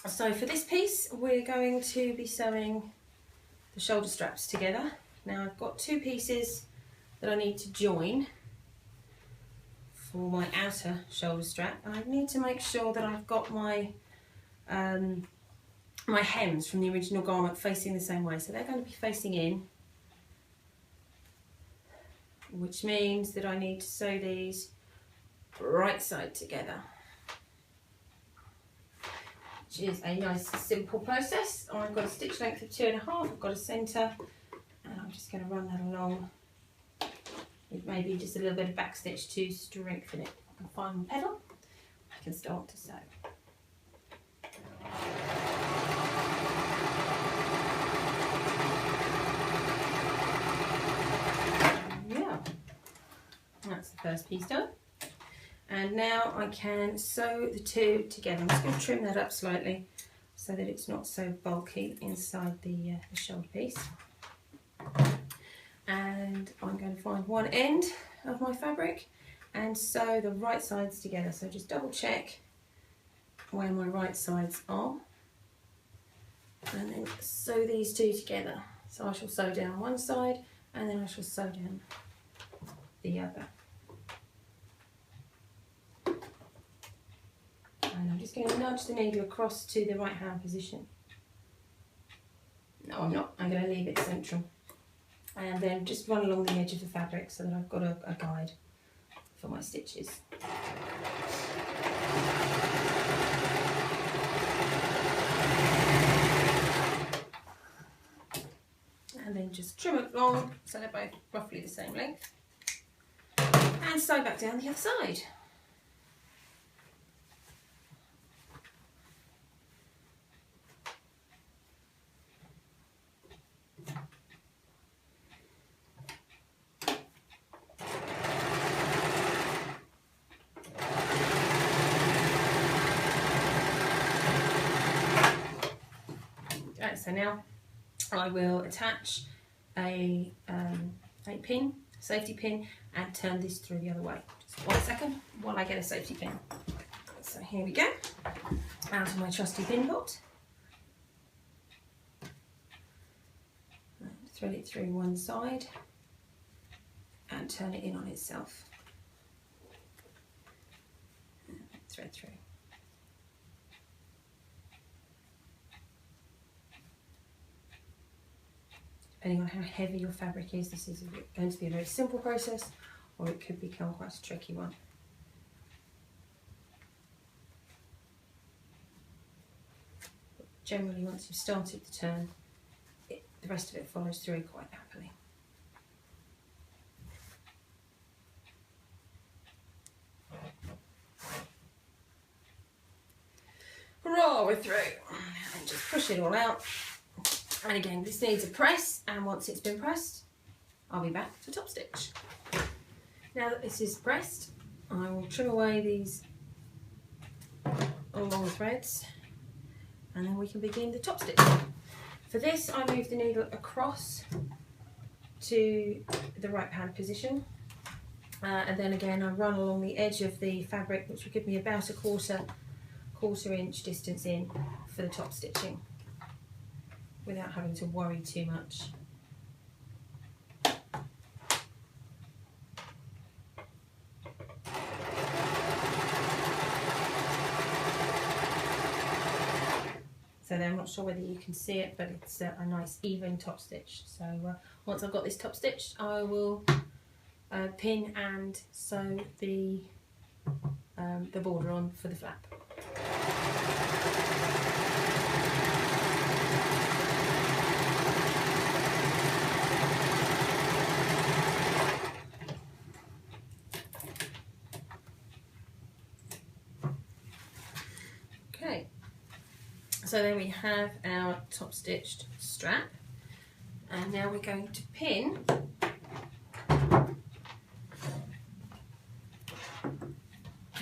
So for this piece, we're going to be sewing the shoulder straps together. Now I've got two pieces that I need to join for my outer shoulder strap. I need to make sure that I've got my my hems from the original garment facing the same way. So they're going to be facing in, which means that I need to sew these right side together, which is a nice simple process. I've got a stitch length of 2.5, I've got a centre, and I'm just going to run that along with maybe just a little bit of back stitch to strengthen it. I can find my pedal, I can start to sew. Yeah, that's the first piece done. And now I can sew the two together. I'm just going to trim that up slightly so that it's not so bulky inside the shoulder piece. And I'm going to find one end of my fabric and sew the right sides together. So just double check where my right sides are and then sew these two together. So I shall sew down one side and then I shall sew down the other. And I'm just going to nudge the needle across to the right hand position. No, I'm not. I'm going to leave it central. And then just run along the edge of the fabric so that I've got a guide for my stitches. And then just trim it along so they're both roughly the same length. And sew back down the other side. So now I will attach a pin, safety pin, and turn this through the other way. Just 1 second while I get a safety pin. So here we go, out of my trusty pin pot. Thread it through one side and turn it in on itself. And thread through. Depending on how heavy your fabric is, this is going to be a very simple process, or it could become quite a tricky one. But generally, once you've started the turn, the rest of it follows through quite happily. Hurrah, we're through. And just push it all out. And again, this needs a press, and once it's been pressed, I'll be back to top stitch. Now that this is pressed, I will trim away these long threads, and then we can begin the top stitch. For this, I move the needle across to the right hand position, and then again I run along the edge of the fabric, which will give me about a quarter inch distance in for the top stitching, without having to worry too much. So then I'm not sure whether you can see it, but it's a nice even top stitch. So once I've got this top stitched, I will pin and sew the border on for the flap. Okay, so then we have our top stitched strap, and now we're going to pin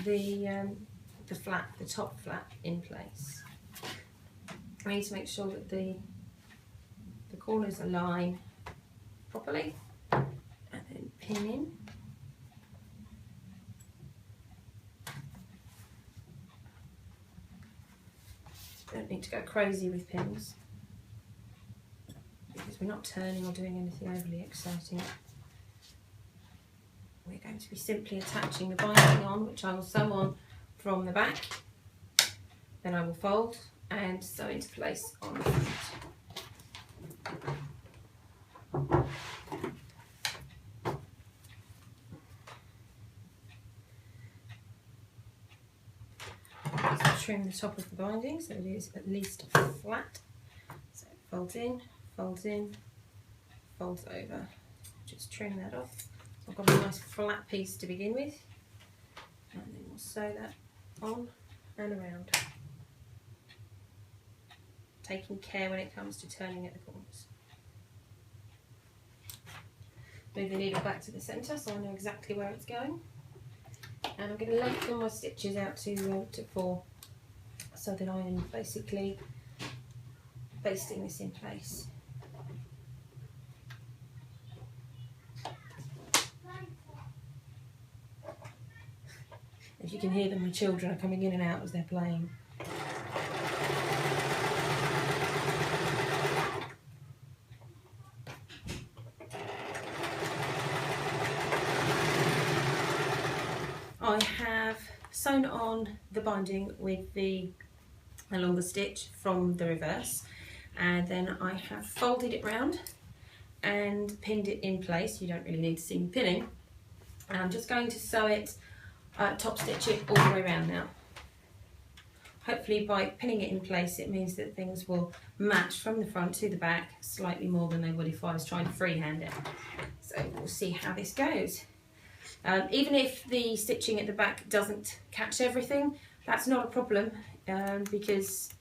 the flap, the top flap in place. I need to make sure that the corners align properly, and then pin in. Don't need to go crazy with pins because we're not turning or doing anything overly exciting. We're going to be simply attaching the binding on, which I will sew on from the back. Then I will fold and sew into place on the front. Just trim the top of the binding so it is at least flat. So it folds in, folds over. Just trim that off. So I've got a nice flat piece to begin with, and then we'll sew that on and around, taking care when it comes to turning at the corners. Move the needle back to the centre so I know exactly where it's going, and I'm going to lengthen my stitches out to 4 so that I am basically basting this in place. If you can hear them, my children are coming in and out as they're playing. I have sewn on the binding with a longer stitch from the reverse, and then I have folded it round and pinned it in place. You don't really need to see me pinning. And I'm just going to sew it, top stitch it all the way around now. Hopefully by pinning it in place it means that things will match from the front to the back slightly more than they would if I was trying to freehand it. So we'll see how this goes. Even if the stitching at the back doesn't catch everything, that's not a problem because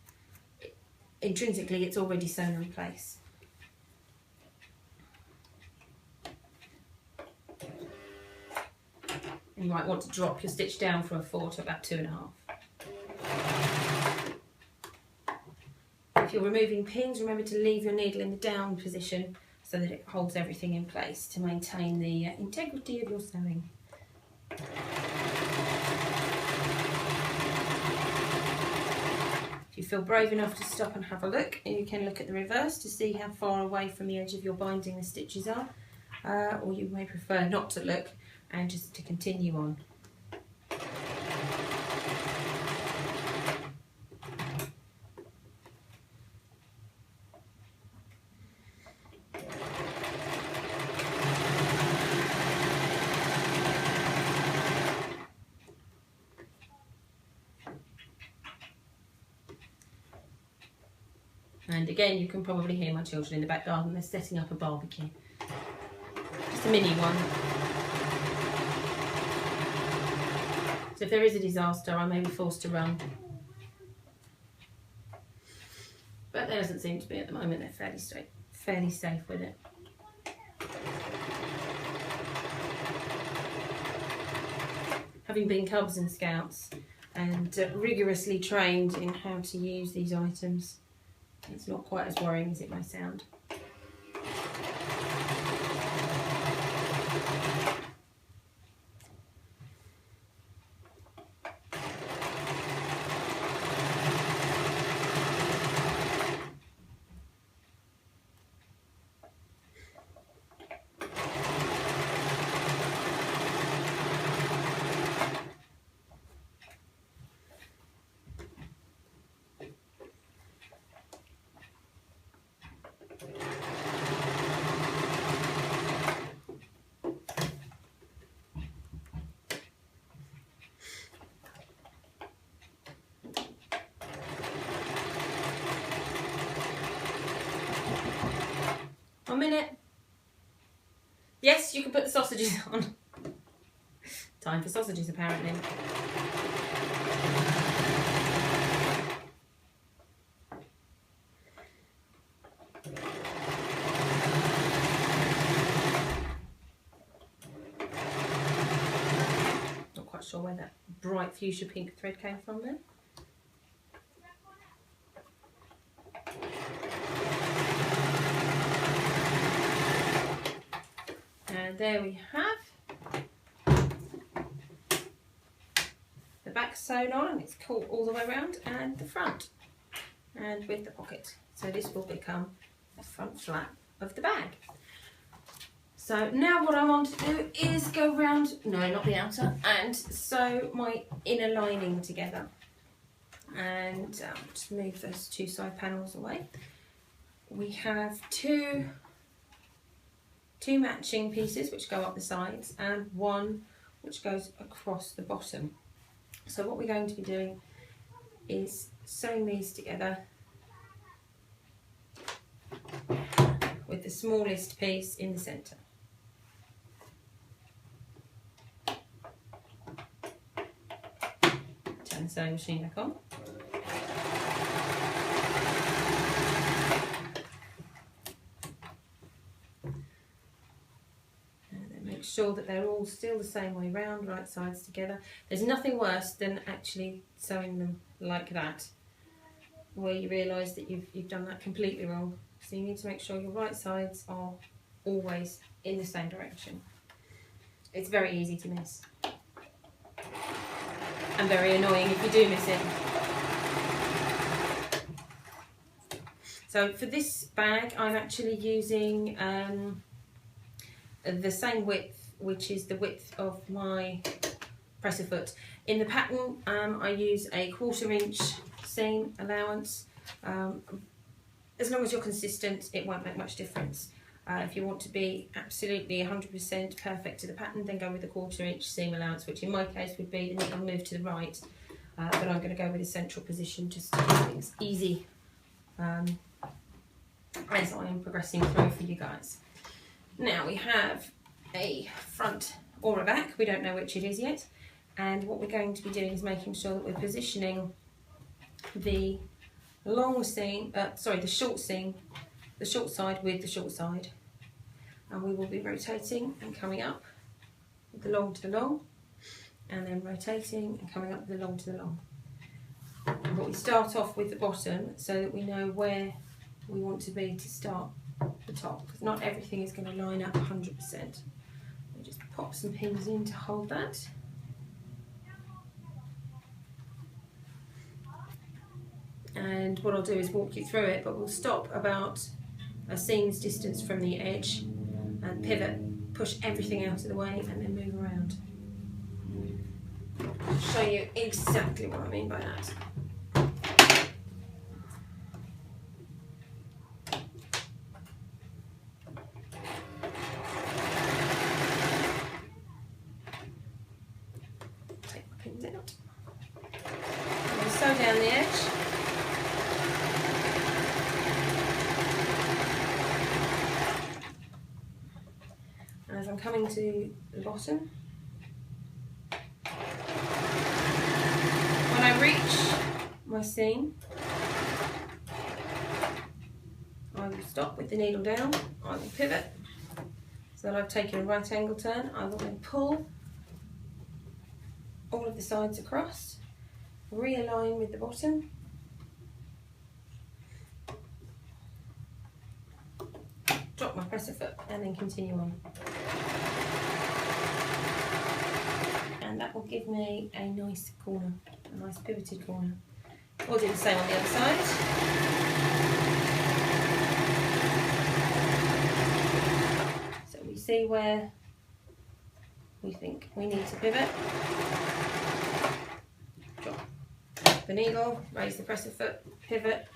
intrinsically it's already sewn in place. You might want to drop your stitch down from a 4 to about 2.5. If you're removing pins, remember to leave your needle in the down position so that it holds everything in place to maintain the integrity of your sewing. If you feel brave enough to stop and have a look, you can look at the reverse to see how far away from the edge of your binding the stitches are, or you may prefer not to look and just to continue on. And again, you can probably hear my children in the back garden. They're setting up a barbecue. Just a mini one. So if there is a disaster, I may be forced to run. But there doesn't seem to be at the moment. They're fairly safe with it. Having been Cubs and Scouts and rigorously trained in how to use these items, it's not quite as worrying as it may sound. One minute. Yes, you can put the sausages on. Time for sausages, apparently. Not quite sure where that bright fuchsia pink thread came from then. And there we have the back sewn on, and it's caught all the way around, and the front. and with the pocket. So this will become the front flap of the bag. So now what I want to do is go round, no, not the outer, and sew my inner lining together. And just move those two side panels away. We have two matching pieces which go up the sides and one which goes across the bottom. So what we're going to be doing is sewing these together with the smallest piece in the centre. Turn the sewing machine back on. Make sure that they're all still the same way round, right sides together. There's nothing worse than actually sewing them like that, where you realise that you've done that completely wrong. So you need to make sure your right sides are always in the same direction. It's very easy to miss, and very annoying if you do miss it. So for this bag, I'm actually using the same width, which is the width of my presser foot. In the pattern, I use a 1/4 inch seam allowance. As long as you're consistent, it won't make much difference. If you want to be absolutely 100% perfect to the pattern, then go with the 1/4 inch seam allowance, which in my case would be the needle move to the right, but I'm going to go with a central position just to keep things easy as I am progressing through for you guys. Now we have a front or a back, we don't know which it is yet, and what we're going to be doing is making sure that we're positioning the long seam, the short seam, the short side with the short side, and we will be rotating and coming up with the long to the long, and then rotating and coming up with the long to the long. But we start off with the bottom so that we know where we want to be to start the top, because not everything is going to line up 100%. We'll just pop some pins in to hold that. And what I'll do is walk you through it, but we'll stop about a seam's distance from the edge and pivot, push everything out of the way, and then move around. I'll show you exactly what I mean by that. Take my pins out. I'm going to sew down the edge. And as I'm coming to the bottom, when I reach my seam, I will stop with the needle down, I will pivot so that I've taken a right angle turn. I will then pull all of the sides across, realign with the bottom, drop my presser foot, and then continue on. And that will give me a nice corner, a nice pivoted corner. We'll do the same on the other side. So we see where we think we need to pivot. Drop the needle, raise the presser foot, pivot,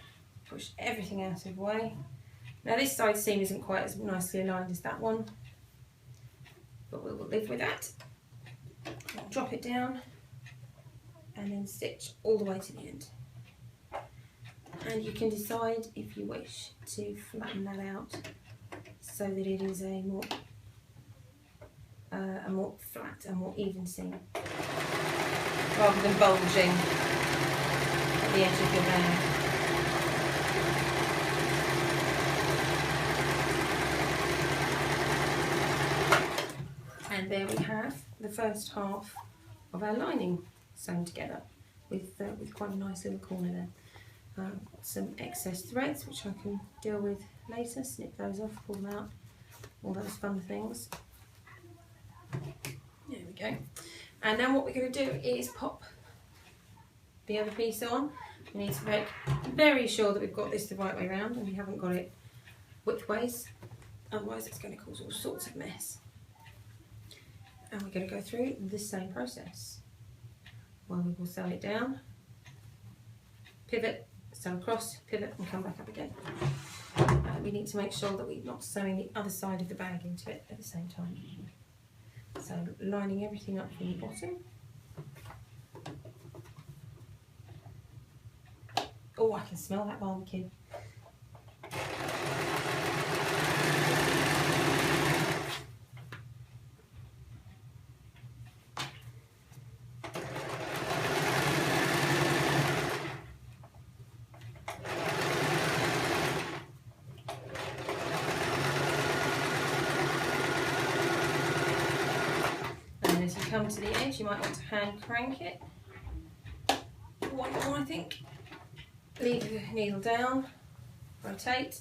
push everything out of the way. Now this side seam isn't quite as nicely aligned as that one, but we will live with that. I'll drop it down and then stitch all the way to the end. And you can decide if you wish to flatten that out so that it is a more flat, a more even seam, rather than bulging at the edge of your bag. And there we have the first half of our lining sewn together with quite a nice little corner there. Some excess threads which I can deal with later, snip those off, pull them out, all those fun things. There we go. And now what we're going to do is pop the other piece on. We need to make very sure that we've got this the right way around and we haven't got it widthways, otherwise it's going to cause all sorts of mess. And we're going to go through the same process. Well, we will sew it down, pivot, sew across, pivot and come back up again. We need to make sure that we're not sewing the other side of the bag into it at the same time. So lining everything up from the bottom. Oh, I can smell that barbecue. And as you come to the edge, you might want to hand crank it. One more, I think. Leave the needle down, rotate.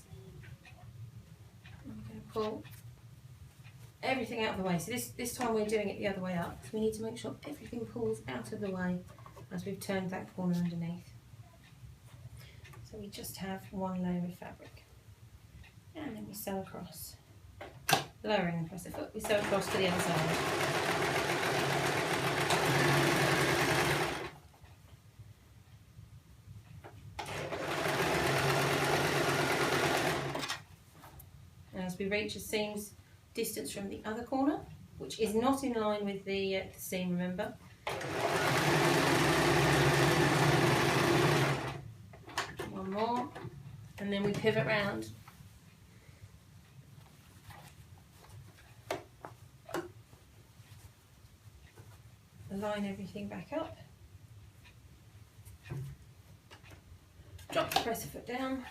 I'm going to pull everything out of the way. So this time we're doing it the other way up. So we need to make sure everything pulls out of the way as we've turned that corner underneath. So we just have one layer of fabric. And then we sew across. Lowering the presser foot, we sew across to the other side. As we reach a seam's distance from the other corner, which is not in line with the seam, remember. One more, and then we pivot round. Line everything back up. Drop the presser foot down.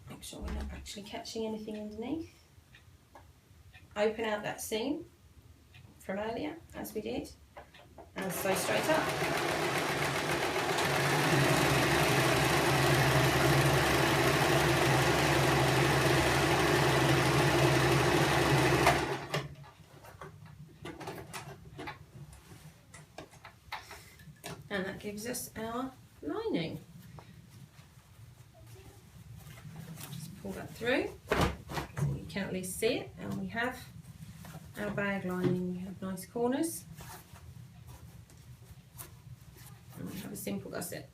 Make sure we're not actually catching anything underneath. Open out that seam from earlier, as we did, and sew straight up. And that gives us our lining. Pull that through so you can at least see it, and we have our bag lining. We have nice corners and we have a simple gusset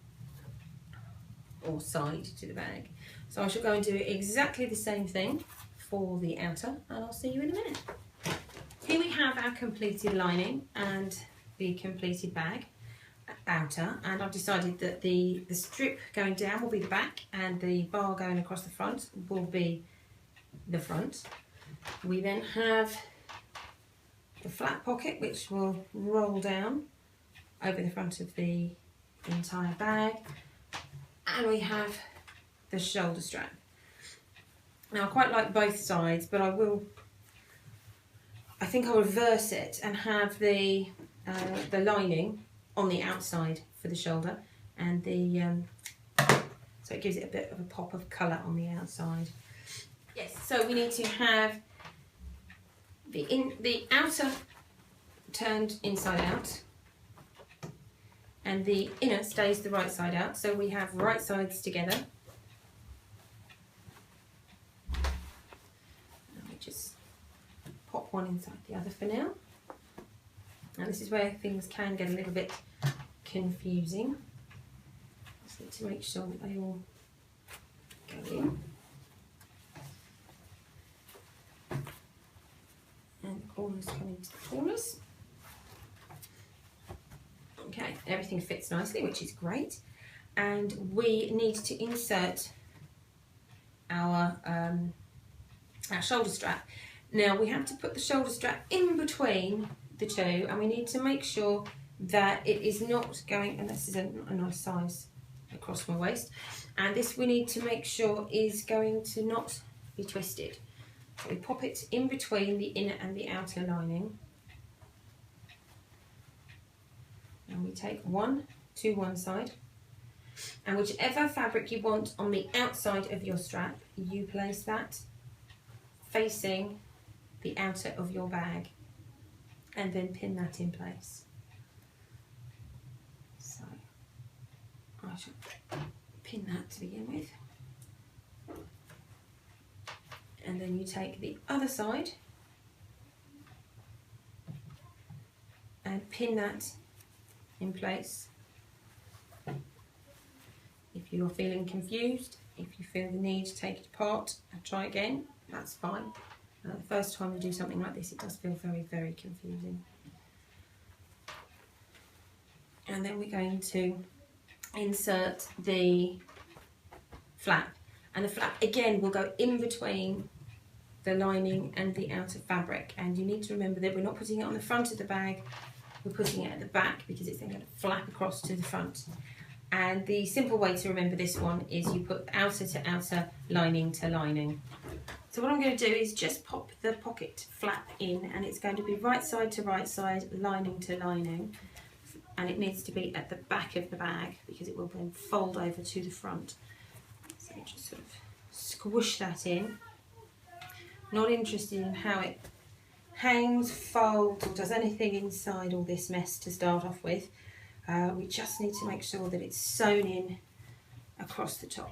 or side to the bag. So I shall go and do exactly the same thing for the outer, and I'll see you in a minute. Here we have our completed lining and the completed bag outer, and I've decided that the strip going down will be the back and the bar going across the front will be the front. We then have the flat pocket, which will roll down over the front of the entire bag, and we have the shoulder strap. Now I quite like both sides, but I think I'll reverse it and have the lining on the outside for the shoulder, and so it gives it a bit of a pop of colour on the outside. Yes, so we need to have the outer turned inside out, and the inner stays the right side out. So we have right sides together. And we just pop one inside the other for now. Now this is where things can get a little bit confusing. Just need to make sure that they all go in. And the corners come into the corners. Okay, everything fits nicely, which is great. And we need to insert our shoulder strap. Now we have to put the shoulder strap in between the two, and we need to make sure that it is not going, and this is a nice size across my waist, and this we need to make sure is going to not be twisted. So we pop it in between the inner and the outer lining, and we take one to one side, and whichever fabric you want on the outside of your strap, you place that facing the outer of your bag, and then pin that in place. I shall pin that to begin with. And then you take the other side and pin that in place. If you're feeling confused, if you feel the need to take it apart and try again, that's fine. The first time you do something like this, it does feel very, very confusing. And then we're going to insert the flap. And the flap, again, will go in between the lining and the outer fabric. And you need to remember that we're not putting it on the front of the bag, we're putting it at the back because it's then going to flap across to the front. And the simple way to remember this one is you put outer to outer, lining to lining. So what I'm going to do is just pop the pocket flap in, and it's going to be right side to right side, lining to lining. And it needs to be at the back of the bag because it will then fold over to the front. So just sort of squish that in. Not interested in how it hangs, folds, or does anything inside all this mess to start off with. We just need to make sure that it's sewn in across the top.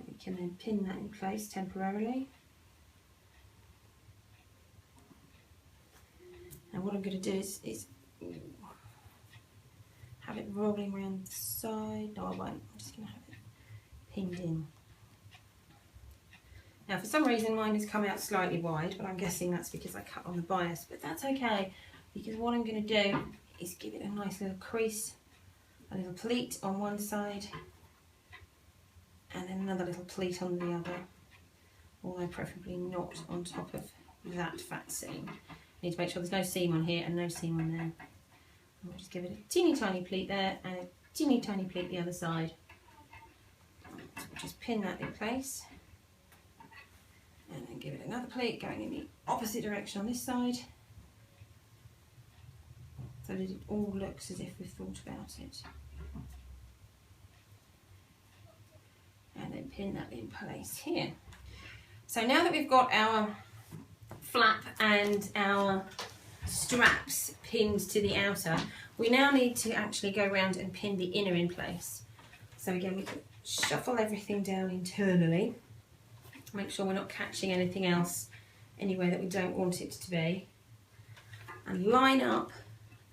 We can then pin that in place temporarily. Now what I'm going to do is have it rolling around the side. No, I won't. I'm just going to have it pinned in. Now for some reason mine has come out slightly wide, but I'm guessing that's because I cut on the bias, but that's okay, because what I'm going to do is give it a nice little crease, a little pleat on one side, and then another little pleat on the other, although preferably not on top of that fat seam. I need to make sure there's no seam on here and no seam on there. I'll just give it a teeny tiny pleat there and a teeny tiny pleat the other side. So we'll just pin that in place. And then give it another pleat going in the opposite direction on this side, so that it all looks as if we've thought about it. And then pin that in place here. So now that we've got our flap and our straps pinned to the outer, we now need to actually go around and pin the inner in place. So again, we can shuffle everything down internally. Make sure we're not catching anything else anywhere that we don't want it to be, and line up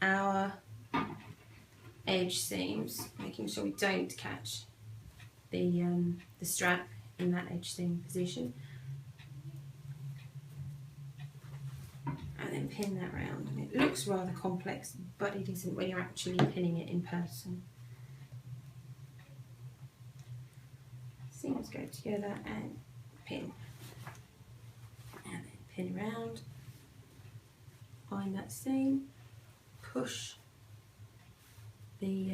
our edge seams, making sure we don't catch the strap in that edge seam position, and then pin that round. And it looks rather complex, but it isn't when you're actually pinning it in person. Seams go together and pin, and then pin around, find that seam, push the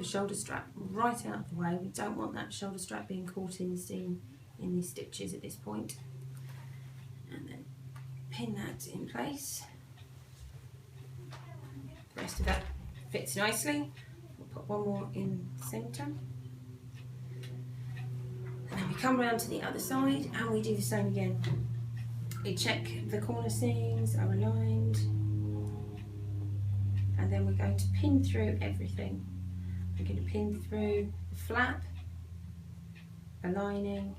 shoulder strap right out of the way. We don't want that shoulder strap being caught in the seam in these stitches at this point, and then pin that in place. The rest of that fits nicely. We'll put one more in the centre. And then we come round to the other side and we do the same again. We check the corner seams are aligned, and then we're going to pin through everything. We're going to pin through the flap, the lining,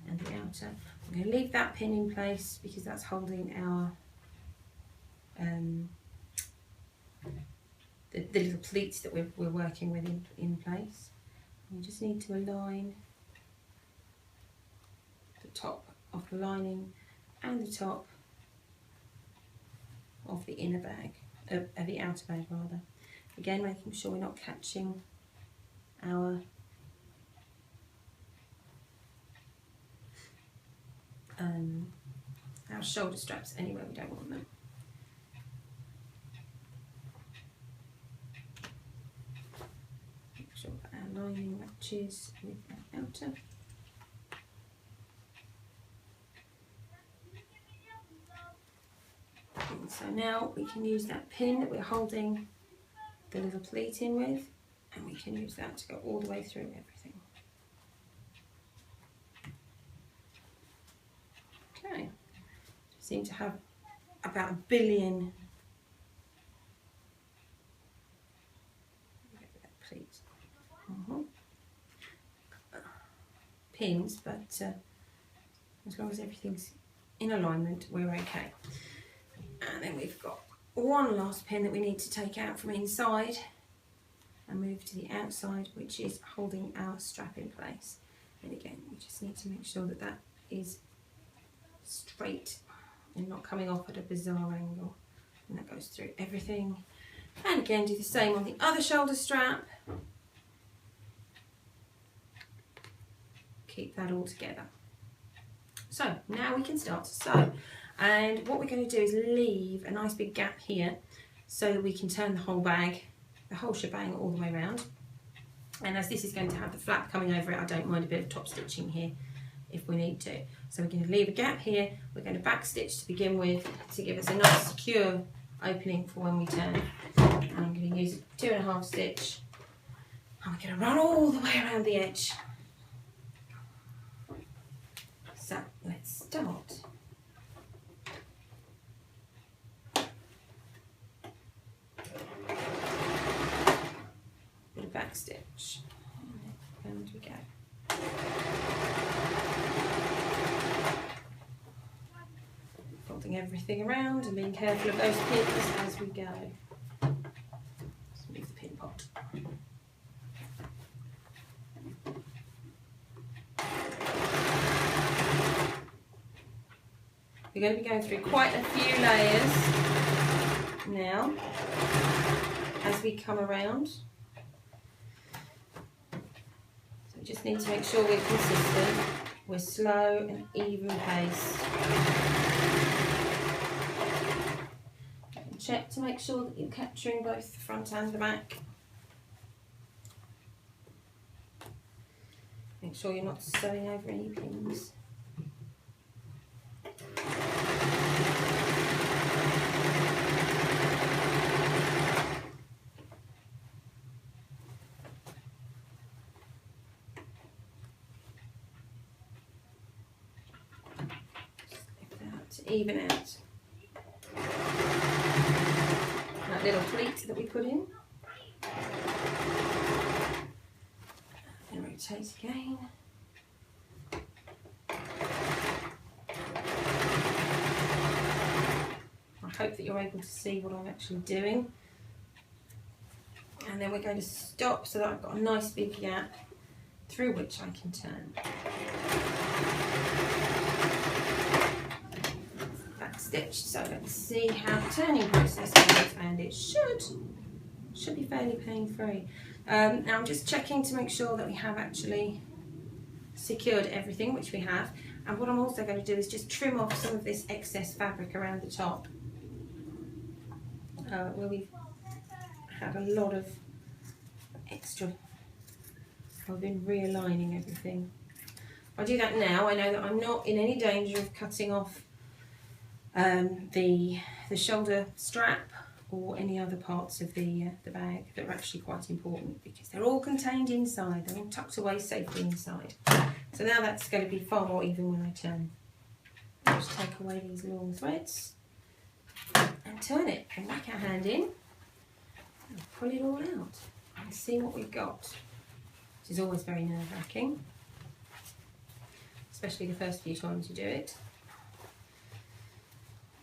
and the outer. We're going to leave that pin in place because that's holding our the little pleats that we're working with in place. We just need to align the top of the lining and the top of the inner bag, of the outer bag rather. Again, making sure we're not catching our shoulder straps anywhere we don't want them. Make sure that our lining matches with our outer. And so now we can use that pin that we're holding the little pleat in with, and we can use that to go all the way through everything. Okay, seem to have about 1 billion pins, but as long as everything's in alignment, we're okay. And then we've got one last pin that we need to take out from inside and move to the outside, which is holding our strap in place. And again, we just need to make sure that that is straight and not coming off at a bizarre angle. And that goes through everything. And again, do the same on the other shoulder strap. Keep that all together. So now we can start to sew. And what we're going to do is leave a nice big gap here so that we can turn the whole bag, the whole shebang, all the way around. And as this is going to have the flap coming over it, I don't mind a bit of top stitching here if we need to. So we're going to leave a gap here. We're going to back stitch to begin with to give us a nice secure opening for when we turn. And I'm going to use a 2.5 stitch. And we're going to run all the way around the edge. So let's start. Bit of back stitch. And we go. Folding everything around and being careful of those pins as we go. Let's move the pin pot. We're going to be going through quite a few layers now as we come around. So we just need to make sure we're consistent. We're slow and even pace. And check to make sure that you're capturing both the front and the back. Make sure you're not sewing over any pins. Even out that little pleat that we put in, and rotate again. I hope that you're able to see what I'm actually doing. And then we're going to stop so that I've got a nice big gap through which I can turn. Stitched, so let's see how the turning process goes, and it should be fairly pain-free. Now I'm just checking to make sure that we have actually secured everything, which we have, and what I'm also going to do is just trim off some of this excess fabric around the top where we've had a lot of extra. I've been realigning everything. If I do that now, I know that I'm not in any danger of cutting off the shoulder strap or any other parts of the bag that are actually quite important, because they're all contained inside, they're all tucked away safely inside. So now that's going to be far more even when I turn. I'll just take away these long threads and turn it, and back our hand in and pull it all out and see what we've got, which is always very nerve-wracking, especially the first few times you do it.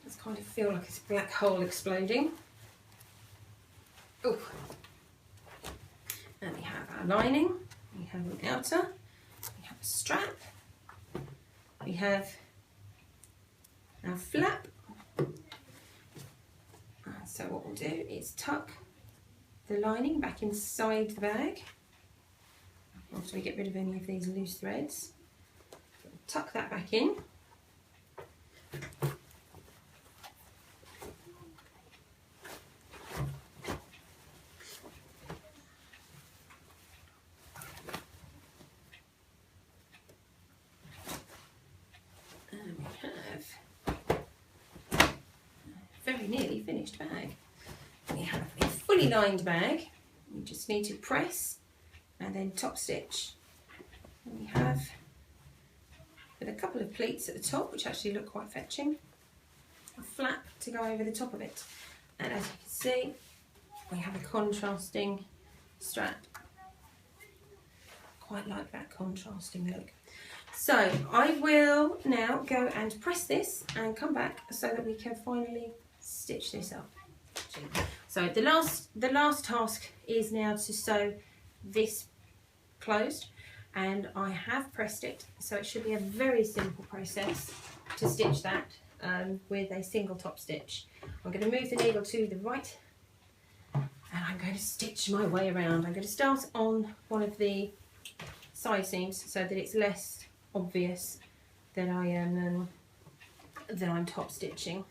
It's kind of feel like it's a black hole exploding. Ooh. And we have our lining, we have an outer, we have a strap, we have our flap. So what we'll do is tuck the lining back inside the bag after we get rid of any of these loose threads. Tuck that back in. Very nearly finished bag. We have a fully lined bag. We just need to press and then top stitch. And we have, with a couple of pleats at the top, which actually look quite fetching, a flap to go over the top of it. And as you can see, we have a contrasting strap. Quite like that contrasting look. So I will now go and press this and come back so that we can finally stitch this up. So the last task is now to sew this closed, and I have pressed it, so it should be a very simple process to stitch that with a single top stitch. I'm going to move the needle to the right and I'm going to stitch my way around. I'm going to start on one of the side seams so that it's less obvious that I'm top stitching,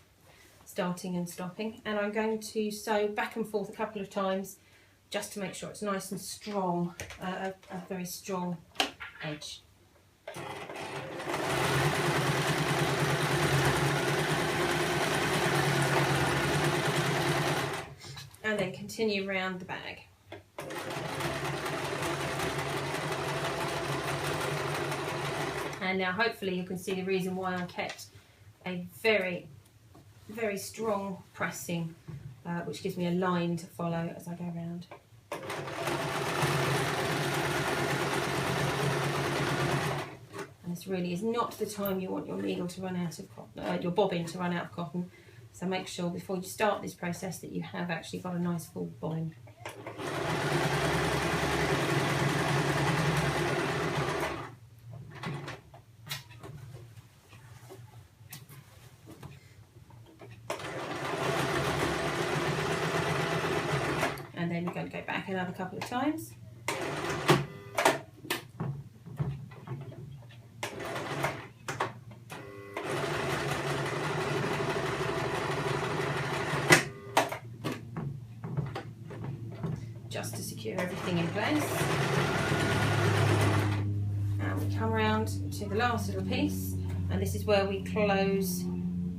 starting and stopping, and I'm going to sew back and forth a couple of times just to make sure it's nice and strong, a very strong edge. And then continue round the bag. And now hopefully you can see the reason why I kept a very, very strong pressing, which gives me a line to follow as I go around. And this really is not the time you want your needle to run out of cotton, your bobbin to run out of cotton. So make sure before you start this process that you have actually got a nice full bobbin. And then you're going to go back another couple of times. Just to secure everything in place. And we come around to the last little piece, and this is where we close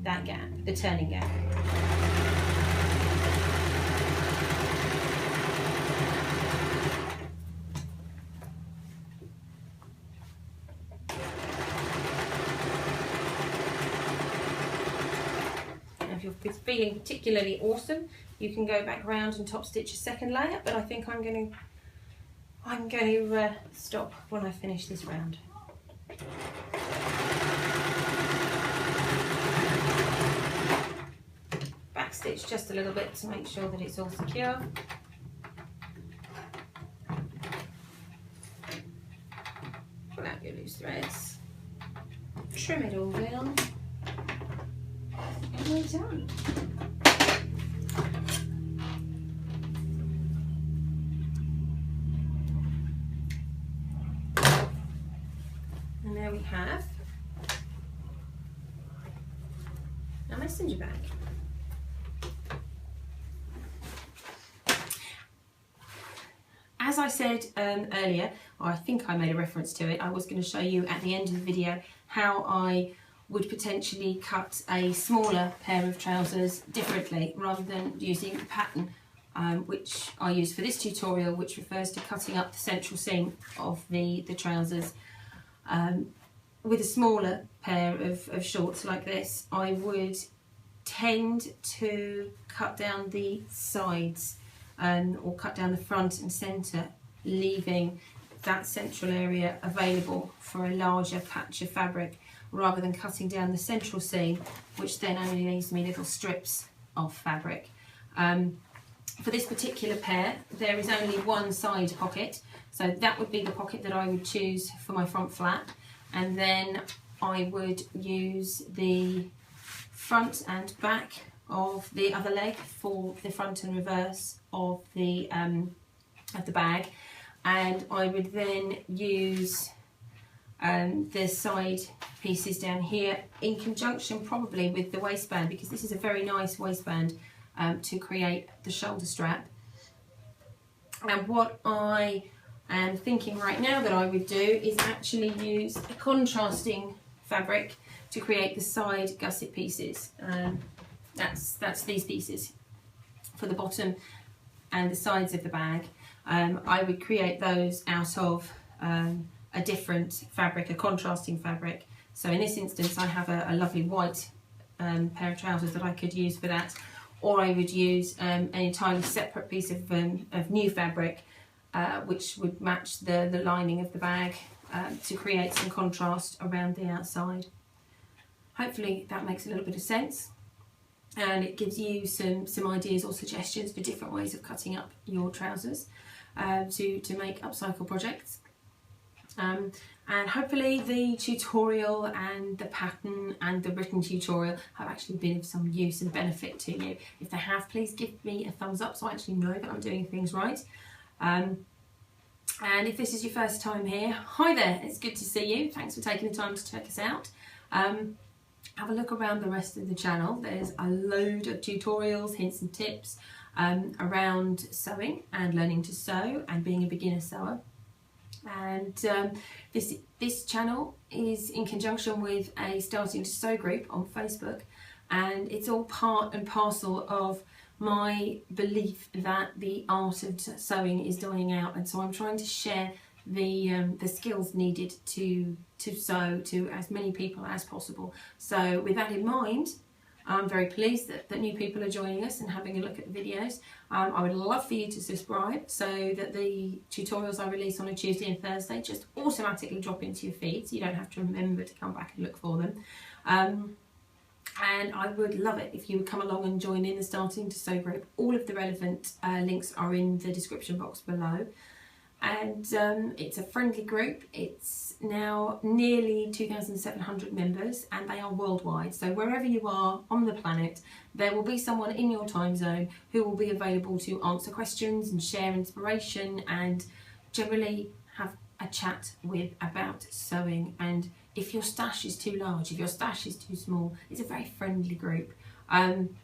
that gap, the turning gap. If you're feeling particularly awesome, you can go back round and top stitch a second layer, but I think I'm going to stop when I finish this round. Back stitch just a little bit to make sure that it's all secure. Pull out your loose threads, trim it all down. And we're done. And there we have our messenger bag. As I said earlier, or I think I made a reference to it, I was going to show you at the end of the video how I would potentially cut a smaller pair of trousers differently rather than using the pattern which I use for this tutorial, which refers to cutting up the central seam of the trousers. With a smaller pair of shorts like this, I would tend to cut down the sides or cut down the front and centre, leaving that central area available for a larger patch of fabric, rather than cutting down the central seam, which then only leaves me little strips of fabric. For this particular pair, there is only one side pocket, so that would be the pocket that I would choose for my front flap, and then I would use the front and back of the other leg for the front and reverse of the bag, and I would then use the side pieces down here in conjunction probably with the waistband, because this is a very nice waistband to create the shoulder strap. And what I am thinking right now that I would do is actually use a contrasting fabric to create the side gusset pieces. That's these pieces for the bottom and the sides of the bag. I would create those out of a different fabric, a contrasting fabric. So in this instance I have a lovely white pair of trousers that I could use for that, or I would use an entirely separate piece of new fabric which would match the lining of the bag to create some contrast around the outside. Hopefully that makes a little bit of sense, and it gives you some ideas or suggestions for different ways of cutting up your trousers to make upcycle projects. And hopefully the tutorial and the pattern and the written tutorial have actually been of some use and benefit to you. If they have, please give me a thumbs up so I actually know that I'm doing things right. And if this is your first time here, hi there, it's good to see you. Thanks for taking the time to check us out. Have a look around the rest of the channel. There's a load of tutorials, hints and tips around sewing and learning to sew and being a beginner sewer. And this channel is in conjunction with a Starting to Sew group on Facebook, and it's all part and parcel of my belief that the art of sewing is dying out, and so I'm trying to share the skills needed to sew to as many people as possible. So with that in mind, I'm very pleased that new people are joining us and having a look at the videos. I would love for you to subscribe so that the tutorials I release on a Tuesday and Thursday just automatically drop into your feed, so you don't have to remember to come back and look for them. And I would love it if you would come along and join in the Starting to Sew group. All of the relevant links are in the description box below. And it's a friendly group. It's now nearly 2,700 members, and they are worldwide. So wherever you are on the planet, there will be someone in your time zone who will be available to answer questions and share inspiration and generally have a chat with about sewing. And if your stash is too large, if your stash is too small, it's a very friendly group. And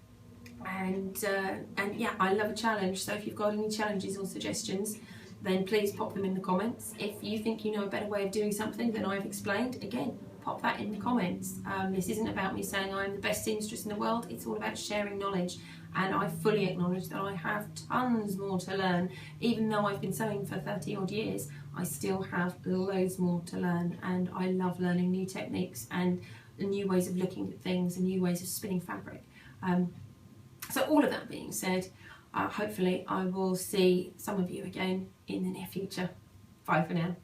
yeah, I love a challenge. So if you've got any challenges or suggestions, then please pop them in the comments. If you think you know a better way of doing something than I've explained, again, pop that in the comments. This isn't about me saying I'm the best seamstress in the world, it's all about sharing knowledge, and I fully acknowledge that I have tons more to learn. Even though I've been sewing for 30 odd years, I still have loads more to learn, and I love learning new techniques and new ways of looking at things and new ways of spinning fabric. So all of that being said, hopefully I will see some of you again in the near future. Bye for now.